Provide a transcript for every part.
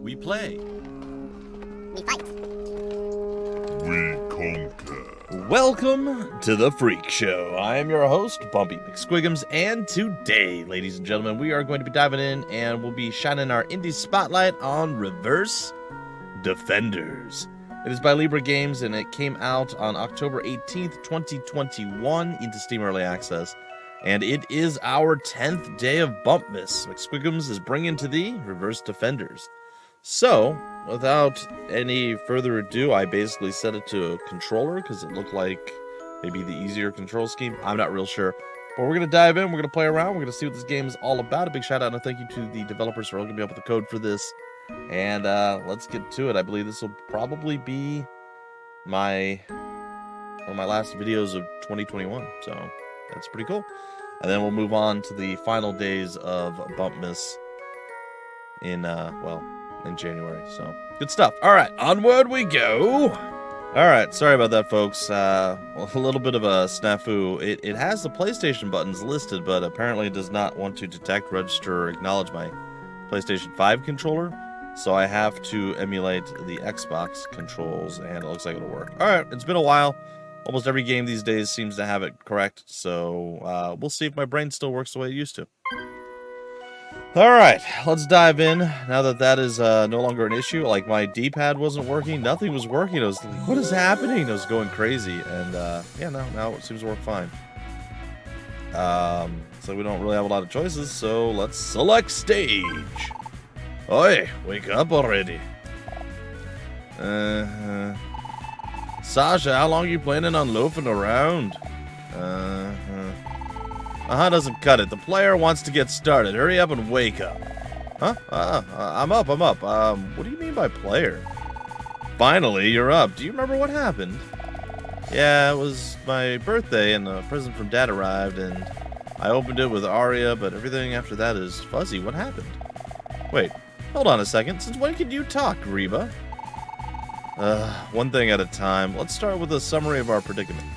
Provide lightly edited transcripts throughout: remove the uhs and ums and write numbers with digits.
We play. We fight. We conquer. Welcome to the Freak Show. I am your host, Bumpy McSquigums, and today, ladies and gentlemen, we are going to be diving in and we'll be shining our indie spotlight on Reverse Defenders. It is by Libra Games, and it came out on October 18th, 2021 into Steam Early Access. And it is our 10th day of Bumpmas. McSquigums is bringing to thee Reverse Defenders. So, without any further ado, I basically set it to a controller because it looked like maybe the easier control scheme. I'm not real sure. But we're going to dive in, we're going to play around, we're going to see what this game is all about. A big shout out and a thank you to the developers for hooking me up with the code for this. And let's get to it. I believe this will probably be one of my last videos of 2021. So, that's pretty cool. And then we'll move on to the final days of Bumpmas in January. So, good stuff. All right, onward we go. All right, sorry about that, folks. A little bit of a snafu. It has the PlayStation buttons listed, but apparently it does not want to detect, register, or acknowledge my PlayStation 5 controller. So I have to emulate the Xbox controls, and it looks like it'll work. All right, it's been a while. Almost every game these days seems to have it correct, so we'll see if my brain still works the way it used to. All right, let's dive in. Now that is no longer an issue, like my D-pad wasn't working, nothing was working. I was like, what is happening? I was going crazy, and now it seems to work fine. So we don't really have a lot of choices, so let's select stage. Oi, wake up already. Sasha, how long are you planning on loafing around? Doesn't cut it. The player wants to get started. Hurry up and wake up. Huh? I'm up. What do you mean by player? Finally, you're up. Do you remember what happened? Yeah, it was my birthday and a present from Dad arrived and I opened it with Arya, but everything after that is fuzzy. What happened? Wait, hold on a second. Since when can you talk, Reba? One thing at a time. Let's start with a summary of our predicament.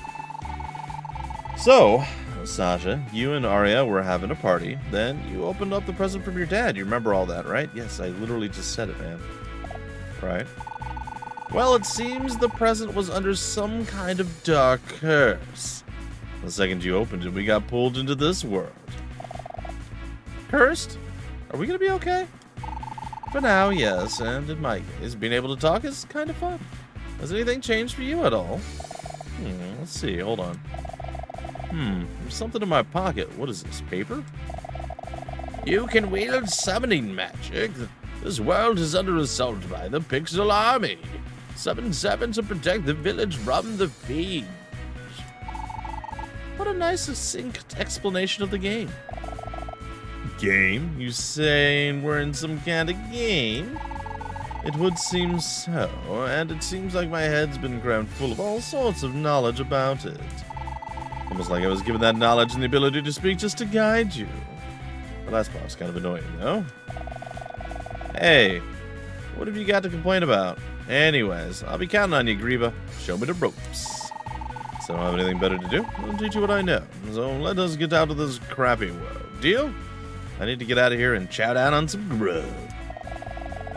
So, Sasha, you and Arya were having a party. Then you opened up the present from your dad. You remember all that, right? Yes, I literally just said it, man. Right? Well, it seems the present was under some kind of dark curse. The second you opened it, we got pulled into this world. Cursed? Are we gonna be okay? For now, yes, and in my case, being able to talk is kind of fun. Has anything changed for you at all? Let's see, hold on. There's something in my pocket. What is this, paper? You can wield summoning magic. This world is under assault by the Pixel Army. Summon 7 to protect the village from the fiends. What a nice, succinct explanation of the game. Game? You saying we're in some kind of game? It would seem so, and it seems like my head's been crammed full of all sorts of knowledge about it. Almost like I was given that knowledge and the ability to speak just to guide you. The last part's kind of annoying, though. Hey, what have you got to complain about? Anyways, I'll be counting on you, Greba. Show me the ropes. So I don't have anything better to do, I'll teach you what I know. So let us get out of this crappy world. Deal? I need to get out of here and chow down on some grub.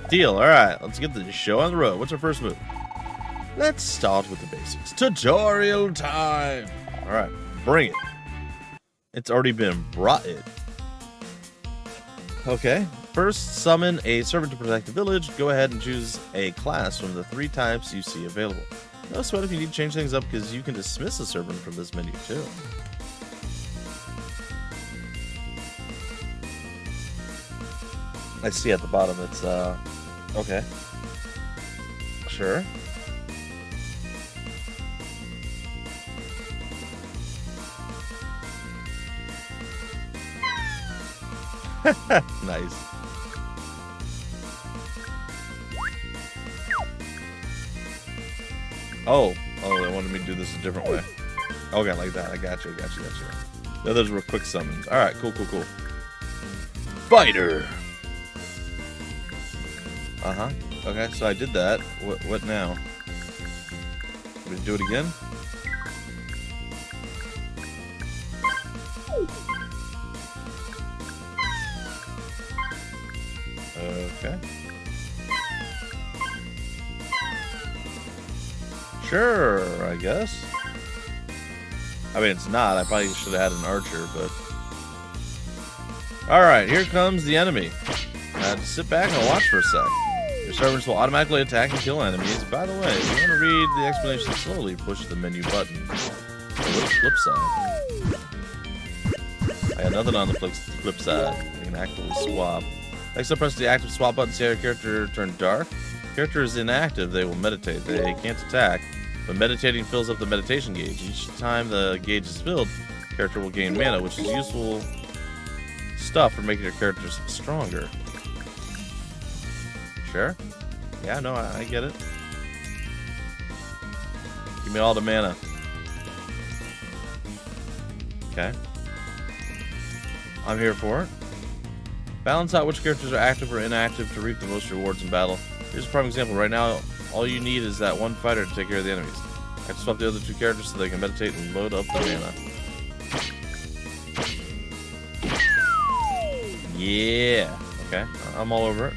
Deal. Alright, let's get the show on the road. What's our first move? Let's start with the basics. Tutorial time! Alright, bring it. It's already been brought in. Okay, first summon a servant to protect the village. Go ahead and choose a class from the 3 types you see available. No sweat if you need to change things up because you can dismiss a servant from this menu too. I see at the bottom it's, okay. Sure. Nice. Oh, they wanted me to do this a different way. Okay, like that. I got you. The others were quick summons. Alright, cool. Fighter! Okay, so I did that. What now? We do it again? Okay. Sure, I guess. I mean, it's not. I probably should have had an archer, but... Alright, here comes the enemy. Just sit back and watch for a sec. Your servants will automatically attack and kill enemies. By the way, if you want to read the explanation slowly, push the menu button. Flipside. I got nothing on the flip side. You can actively swap. Next up, press the active swap button to see how your character turn dark. If your character is inactive, they will meditate. They can't attack, but meditating fills up the meditation gauge. Each time the gauge is filled, the character will gain mana, which is useful stuff for making your characters stronger. Sure? Yeah, no, I get it. Give me all the mana. Okay. I'm here for it. Balance out which characters are active or inactive to reap the most rewards in battle. Here's a prime example. Right now, all you need is that one fighter to take care of the enemies. I have to swap the other two characters so they can meditate and load up the mana. Yeah. Okay, I'm all over it.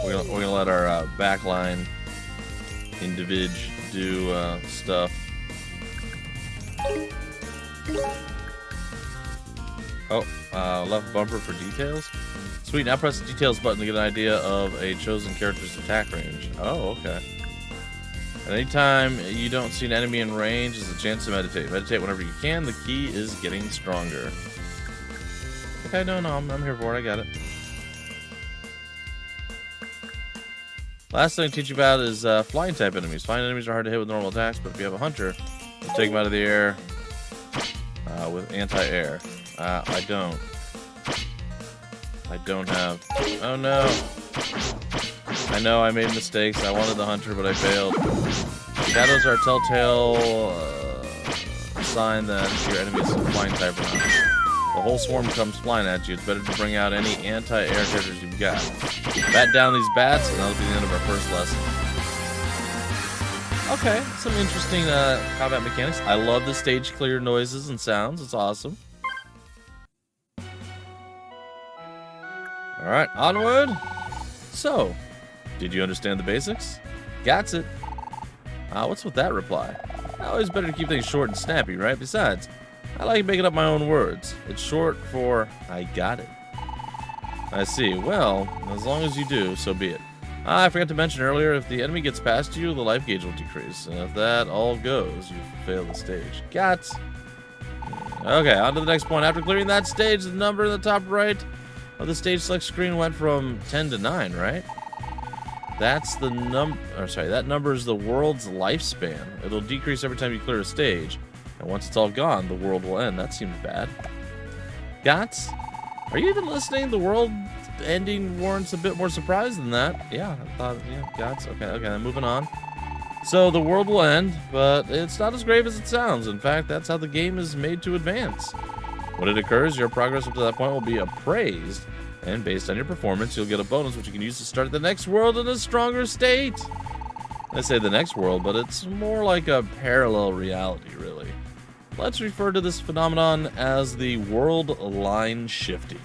We're gonna let our backline individ do stuff. Oh, left bumper for details. Sweet, now press the details button to get an idea of a chosen character's attack range. Oh, okay. At any time you don't see an enemy in range, is a chance to meditate. Meditate whenever you can. The key is getting stronger. Okay, no, I'm here for it. I got it. Last thing to teach you about is flying type enemies. Flying enemies are hard to hit with normal attacks, but if you have a hunter, you take them out of the air with anti-air. I don't have. Oh no. I know I made mistakes. I wanted the hunter, but I failed. Shadows are a telltale sign that your enemy is flying type or not. The whole swarm comes flying at you. It's better to bring out any anti-air characters you've got. Bat down these bats, and that'll be the end of our first lesson. Okay, some interesting combat mechanics. I love the stage clear noises and sounds. It's awesome. Alright, onward. So, did you understand the basics? Got it. What's with that reply? Always better to keep things short and snappy, right? Besides, I like making up my own words. It's short for, I got it. I see. Well, as long as you do, so be it. I forgot to mention earlier, if the enemy gets past you, the life gauge will decrease. And if that all goes, you fail the stage. Got. Okay, on to the next point. After clearing that stage, the number in the top right of the stage select screen went from 10 to 9, right? That's the that number is the world's lifespan. It'll decrease every time you clear a stage. And once it's all gone, the world will end. That seems bad. Gots? Are you even listening? The world ending warrants a bit more surprise than that. Yeah, I thought, yeah, Gots. Okay, moving on. So the world will end, but it's not as grave as it sounds. In fact, that's how the game is made to advance. When it occurs, your progress up to that point will be appraised, and based on your performance, you'll get a bonus which you can use to start the next world in a stronger state. I say the next world, but it's more like a parallel reality, really. Let's refer to this phenomenon as the world line shifting.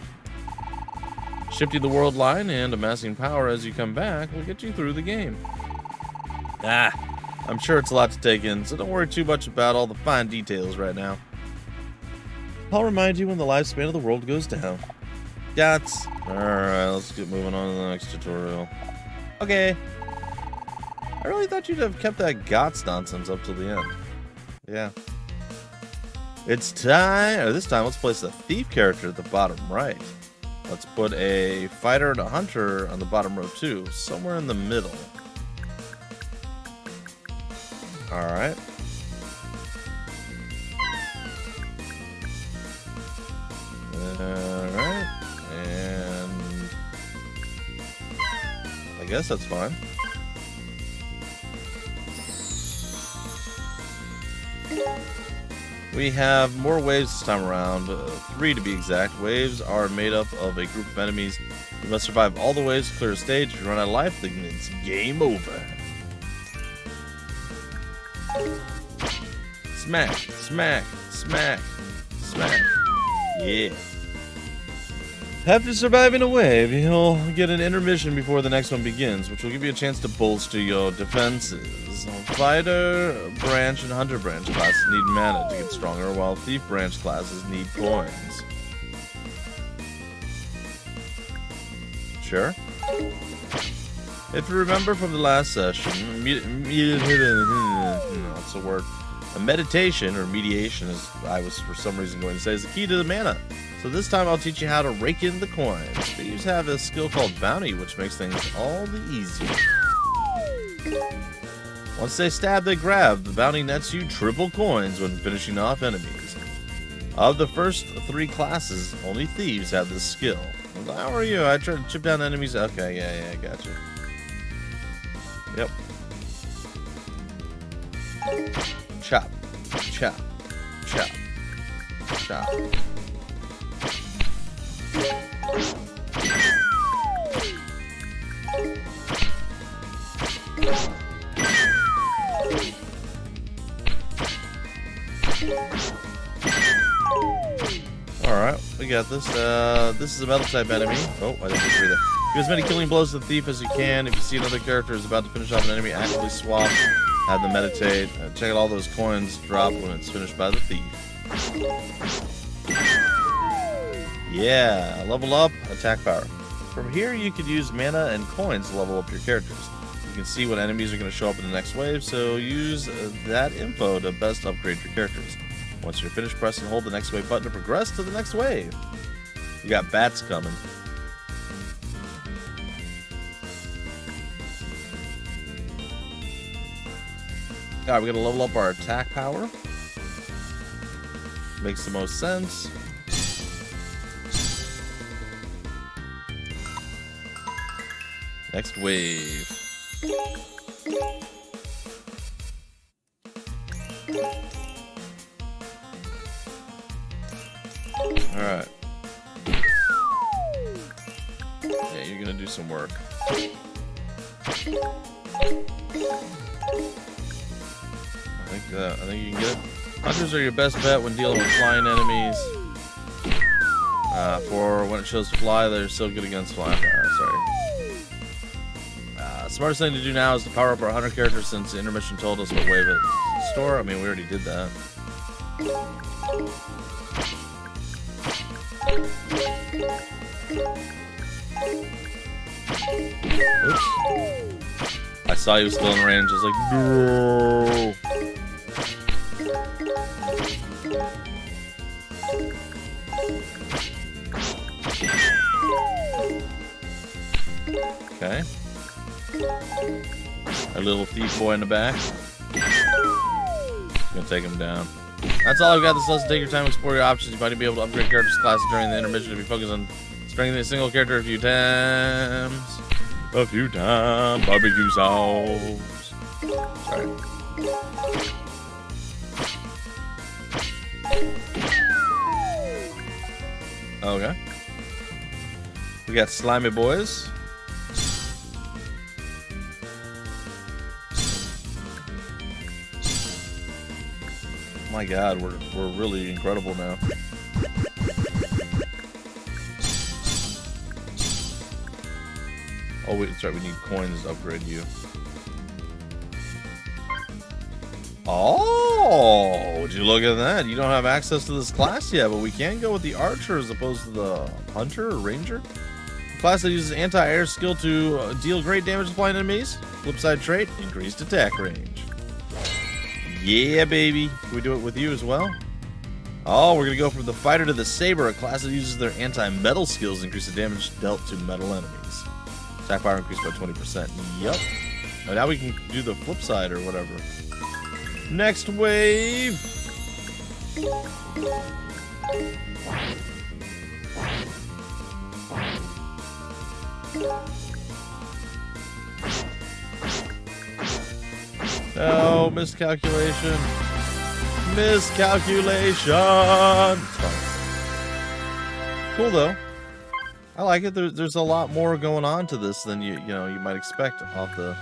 Shifting the world line and amassing power as you come back will get you through the game. I'm sure it's a lot to take in, so don't worry too much about all the fine details right now. I'll remind you when the lifespan of the world goes down. Gots. Alright, let's get moving on to the next tutorial. Okay. I really thought you'd have kept that Gots nonsense up till the end. Yeah. It's time, or this time, let's place a thief character at the bottom right. Let's put a fighter and a hunter on the bottom row too, somewhere in the middle. Alright. Alright. And I guess that's fine. We have more waves this time around, 3 to be exact. Waves are made up of a group of enemies. You must survive all the waves to clear a stage. If you run out of life, then it's game over. Smack, smack, smack, smack. Yeah. After surviving a wave, you'll get an intermission before the next one begins, which will give you a chance to bolster your defenses. Fighter branch and hunter branch classes need mana to get stronger, while thief branch classes need coins. Sure. If you remember from the last session, what's the word? A meditation, or mediation, as I was for some reason going to say, is the key to the mana. So this time I'll teach you how to rake in the coins. Thieves have a skill called Bounty, which makes things all the easier. Once they stab, they grab. The bounty nets you triple coins when finishing off enemies. Of the first 3 classes, only thieves have this skill. How are you? I try to chip down enemies. Okay, yeah, gotcha. Yep. Chop, chop, chop, chop. Alright, we got this. This is a metal type enemy. Oh, I didn't read that. Give as many killing blows to the thief as you can. If you see another character is about to finish off an enemy, actively swap. Have them meditate. Check out all those coins drop when it's finished by the thief. Yeah, level up, attack power. From here, you could use mana and coins to level up your characters. You can see what enemies are going to show up in the next wave, so use that info to best upgrade your characters. Once you're finished, press and hold the next wave button to progress to the next wave. You got bats coming. Alright, we gotta level up our attack power. Makes the most sense. Next wave. Alright. Yeah, you're gonna do some work. I think you can get it. Hunters are your best bet when dealing with flying enemies. For when it shows fly, they're so good against flying. Smartest thing to do now is to power up our hunter character, since the intermission told us what wave it's in store. I mean, we already did that. Oops. I saw he was still in range. I was like, no. Okay. Our little thief boy in the back. Gonna take him down. That's all I've got this lesson. Take your time to explore your options. You might be able to upgrade characters classes during the intermission if you focus on strengthening a single character a few times. Barbecue sauce. Sorry. Okay. We got slimy boys. My God, we're really incredible now. Oh wait, that's right, we need coins to upgrade you. Oh, would you look at that? You don't have access to this class yet, but we can go with the archer as opposed to the hunter or ranger. A class that uses anti-air skill to deal great damage to flying enemies. Flipside trait, increased attack range. Yeah, baby. Can we do it with you as well? Oh, we're going to go from the fighter to the saber, a class that uses their anti-metal skills to increase the damage dealt to metal enemies. Attack power increased by 20%. Yup. Oh, now we can do the flip side or whatever. Next wave. Oh, miscalculation. Miscalculation. Cool though. I like it. There's a lot more going on to this than you might expect off the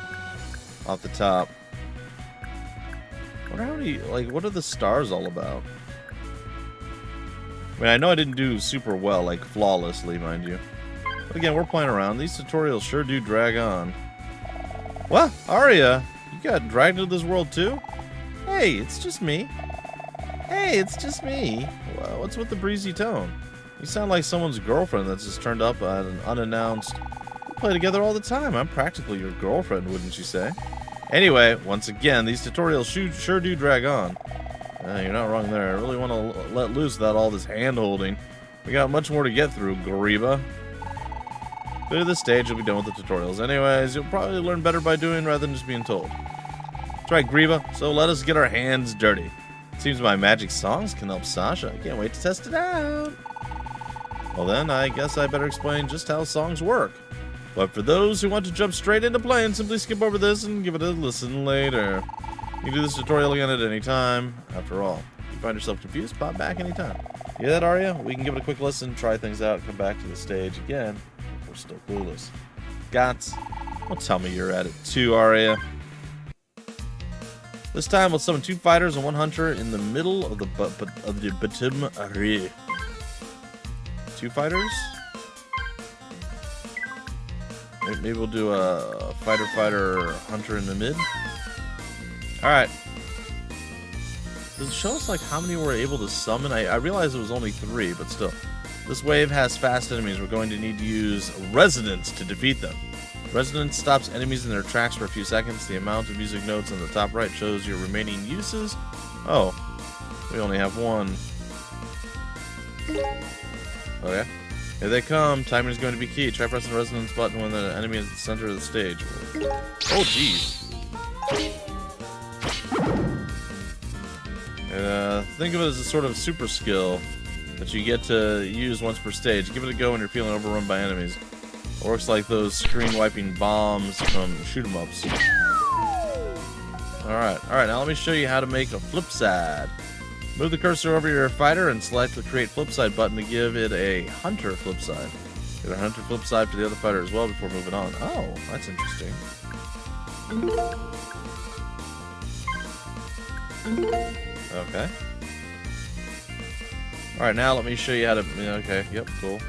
top. I wonder how many, like, what are the stars all about? I mean, I know I didn't do super well, like flawlessly, mind you. But again, we're playing around. These tutorials sure do drag on. What? Aria, you got dragged into this world too? Hey, it's just me. Hey, it's just me. Well, what's with the breezy tone? You sound like someone's girlfriend that's just turned up at an unannounced... We play together all the time. I'm practically your girlfriend, wouldn't you say? Anyway, once again, these tutorials sure do drag on. You're not wrong there. I really want to let loose without all this hand-holding. We got much more to get through, Gariba. Clear this stage, you'll be done with the tutorials. Anyways, you'll probably learn better by doing rather than just being told. That's right, Griba. So let us get our hands dirty. Seems my magic songs can help Sasha. I can't wait to test it out. Well then, I guess I better explain just how songs work. But for those who want to jump straight into playing, simply skip over this and give it a listen later. You can do this tutorial again at any time. After all, if you find yourself confused, pop back anytime. You hear that, Arya? We can give it a quick listen, try things out, come back to the stage again if we're still clueless. Gots, well, tell me you're at it too, Arya. This time we'll summon 2 fighters and 1 hunter in the middle of the Batum Arya. 2 fighters? Maybe we'll do a fighter hunter in the mid. Alright. Does it show us like how many we're able to summon? I realize it was only 3, but still. This wave has fast enemies. We're going to need to use Resonance to defeat them. Resonance stops enemies in their tracks for a few seconds. The amount of music notes on the top right shows your remaining uses. Oh, we only have 1. Okay. Here they come. Timing is going to be key. Try pressing the Resonance button when the enemy is at the center of the stage. Oh, jeez. Think of it as a sort of super skill that you get to use once per stage. Give it a go when you're feeling overrun by enemies. It works like those screen-wiping bombs from shoot-'em-ups. Alright, now let me show you how to make a Flipside. Move the cursor over your fighter and select the Create Flipside button to give it a Hunter Flipside. Get a Hunter Flipside for the other fighter as well before moving on. Oh, that's interesting. Okay. Alright, now let me show you how to... Okay, yep, cool.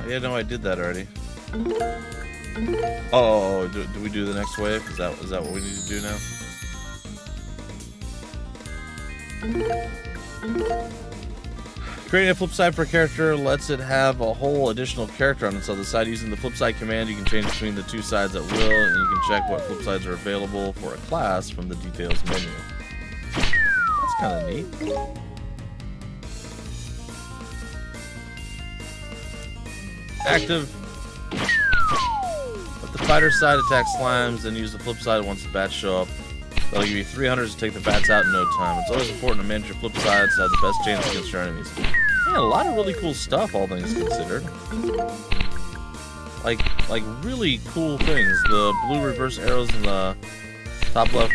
Yeah, no, I did that already. Oh, do we do the next wave? Is that what we need to do now? Creating a flip side for a character lets it have a whole additional character on its other side. Using the flip side command, you can change between the 2 sides at will, and you can check what flip sides are available for a class from the details menu. That's kind of neat. Active. Let the fighter side attack slimes, then use the flip side once the bats show up. That'll give you 300s to take the bats out in no time. It's always important to manage your flip sides to have the best chance against your enemies. Yeah, a lot of really cool stuff, all things considered. Like really cool things. The blue reverse arrows in the top left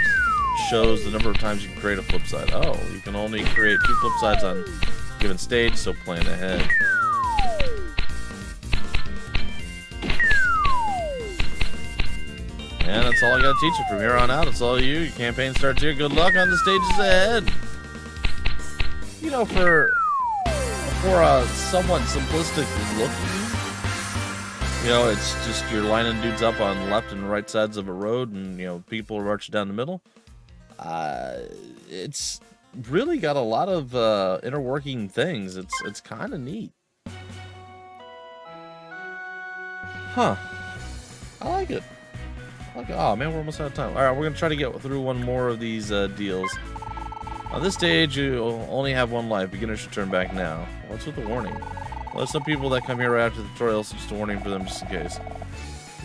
shows the number of times you can create a flip side. Oh, you can only create 2 flip sides on a given stage, so plan ahead. And that's all I gotta teach you. From here on out, it's all you. Your campaign starts here. Good luck on the stages ahead. You know, for a somewhat simplistic look, you know, it's just you're lining dudes up on left and right sides of a road, and you know, people are marching down the middle. It's really got a lot of inner working things. It's kind of neat. Huh? I like it. Oh man, we're almost out of time. Alright, we're going to try to get through one more of these deals. On this stage, you only have 1 life. Beginners should turn back now. What's with the warning? Well, there's some people that come here right after the tutorial, so just a warning for them just in case.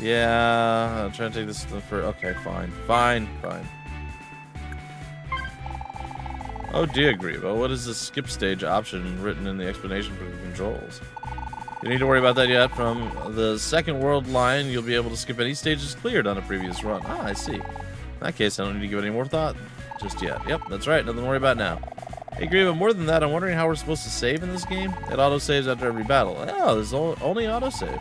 Yeah, I'm trying to take this for... Okay, fine. Oh dear, Grieva. What is the skip stage option written in the explanation for the controls? You don't need to worry about that yet. From the second world line, you'll be able to skip any stages cleared on a previous run. Ah, I see. In that case, I don't need to give it any more thought just yet. Yep, that's right. Nothing to worry about now. Hey, Green, but more than that, I'm wondering how we're supposed to save in this game. It auto-saves after every battle. Oh, there's only auto-save.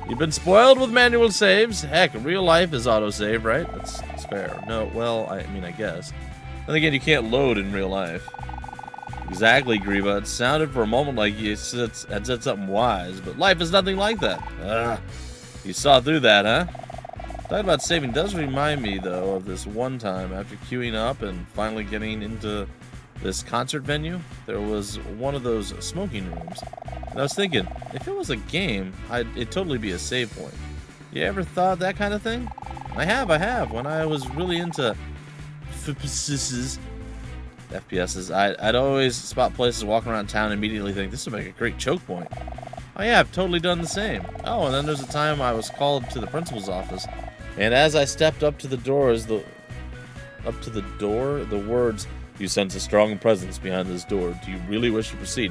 You've been spoiled with manual saves. Heck, real life is auto-save, right? That's fair. No, well, I mean, I guess. Then again, you can't load in real life. Exactly, Greba. It sounded for a moment like you had said something wise, but life is nothing like that. You saw through that, huh? Talking about saving does remind me, though, of this one time after queuing up and finally getting into this concert venue. There was one of those smoking rooms. And I was thinking, if it was a game, it'd totally be a save point. You ever thought that kind of thing? I have. When I was really into FPSs, I'd always spot places walking around town and immediately think, this would make a great choke point. Oh yeah, I've totally done the same. Oh, and then there's a time I was called to the principal's office, and as I stepped up to the door, the words, "You sense a strong presence behind this door. Do you really wish to proceed?"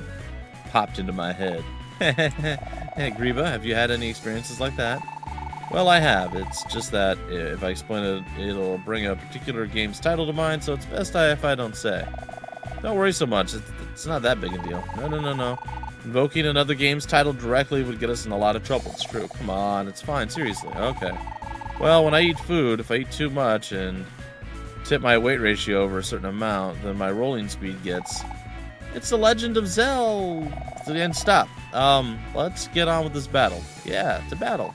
popped into my head. Hey, Greba, have you had any experiences like that? Well, I have. It's just that if I explain it, it'll bring a particular game's title to mind, so it's best if I don't say. Don't worry so much. It's not that big a deal. No. Invoking another game's title directly would get us in a lot of trouble. It's true. Come on, it's fine. Seriously. Okay. Well, when I eat food, if I eat too much and tip my weight ratio over a certain amount, then my rolling speed gets... It's the Legend of Zelda. And stop. Let's get on with this battle. Yeah, it's a battle.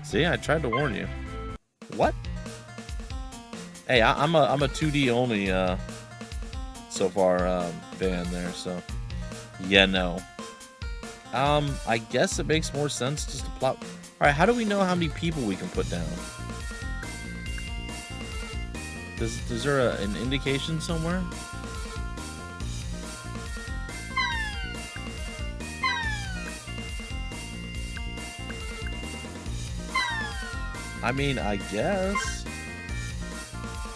See, I tried to warn you. What? Hey, I'm a 2D only so far fan there, so yeah, no. I guess it makes more sense just to plot. All right, how do we know how many people we can put down? Is there an indication somewhere? I mean, I guess.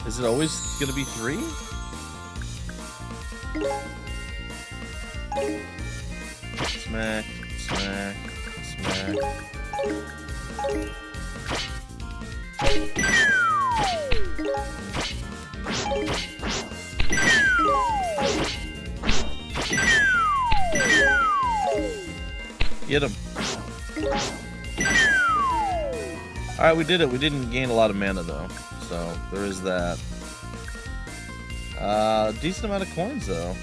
Is it always gonna be 3? Smack, smack, smack. Get him. Alright, we did it. We didn't gain a lot of mana, though. So, there is that. Decent amount of coins, though.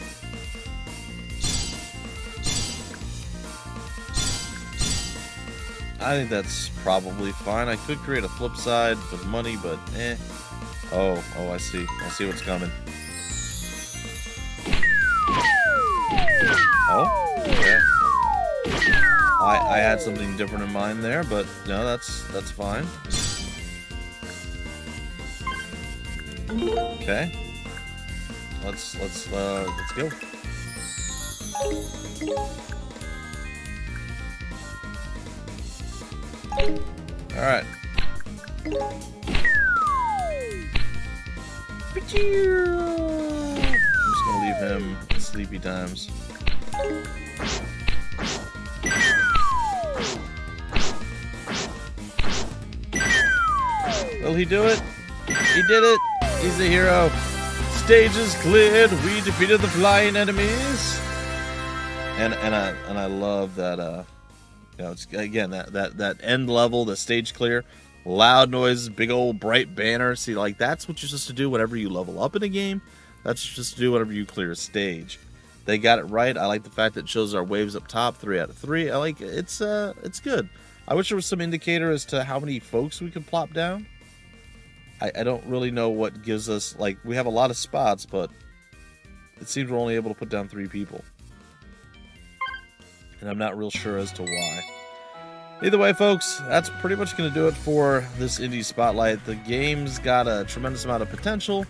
I think that's probably fine. I could create a Flipside with money, but eh. Oh, I see. I see what's coming. Oh, okay. I had something different in mind there, but no, that's fine. Okay. Let's go. All right. I'm just gonna leave him sleepy times. Will he do it? He did it. He's a hero. Stage is cleared. We defeated the flying enemies. And I love that. You know, it's again that end level, the stage clear, loud noises, big old bright banner. See, like that's what you're supposed to do whenever you level up in a game. That's what you're supposed to do whenever you clear a stage. They got it right. I like the fact that it shows our waves up top, 3 out of 3. I like it. It's good. I wish there was some indicator as to how many folks we could plop down. I don't really know what gives us, like, we have a lot of spots, but it seems we're only able to put down 3 people. And I'm not real sure as to why. Either way, folks, that's pretty much going to do it for this Indie Spotlight. The game's got a tremendous amount of potential.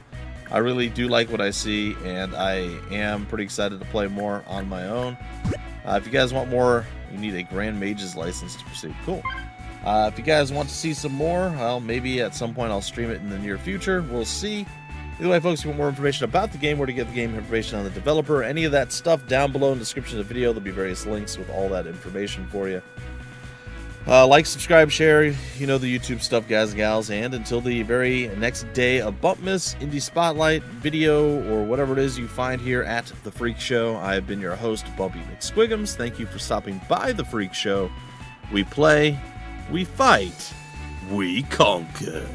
I really do like what I see, and I am pretty excited to play more on my own. If you guys want more, you need a Grand Mage's license to proceed. Cool. If you guys want to see some more, well, maybe at some point I'll stream it in the near future. We'll see. Either way, folks, if you want more information about the game, where to get the game information on the developer, any of that stuff down below in the description of the video. There'll be various links with all that information for you. Like, subscribe, share, you know, the YouTube stuff, guys and gals. And until the very next day of Bump Miss, Indie Spotlight, video, or whatever it is you find here at The Freak Show, I've been your host, Bumpy McSquigums. Thank you for stopping by The Freak Show. We play, we fight, we conquer.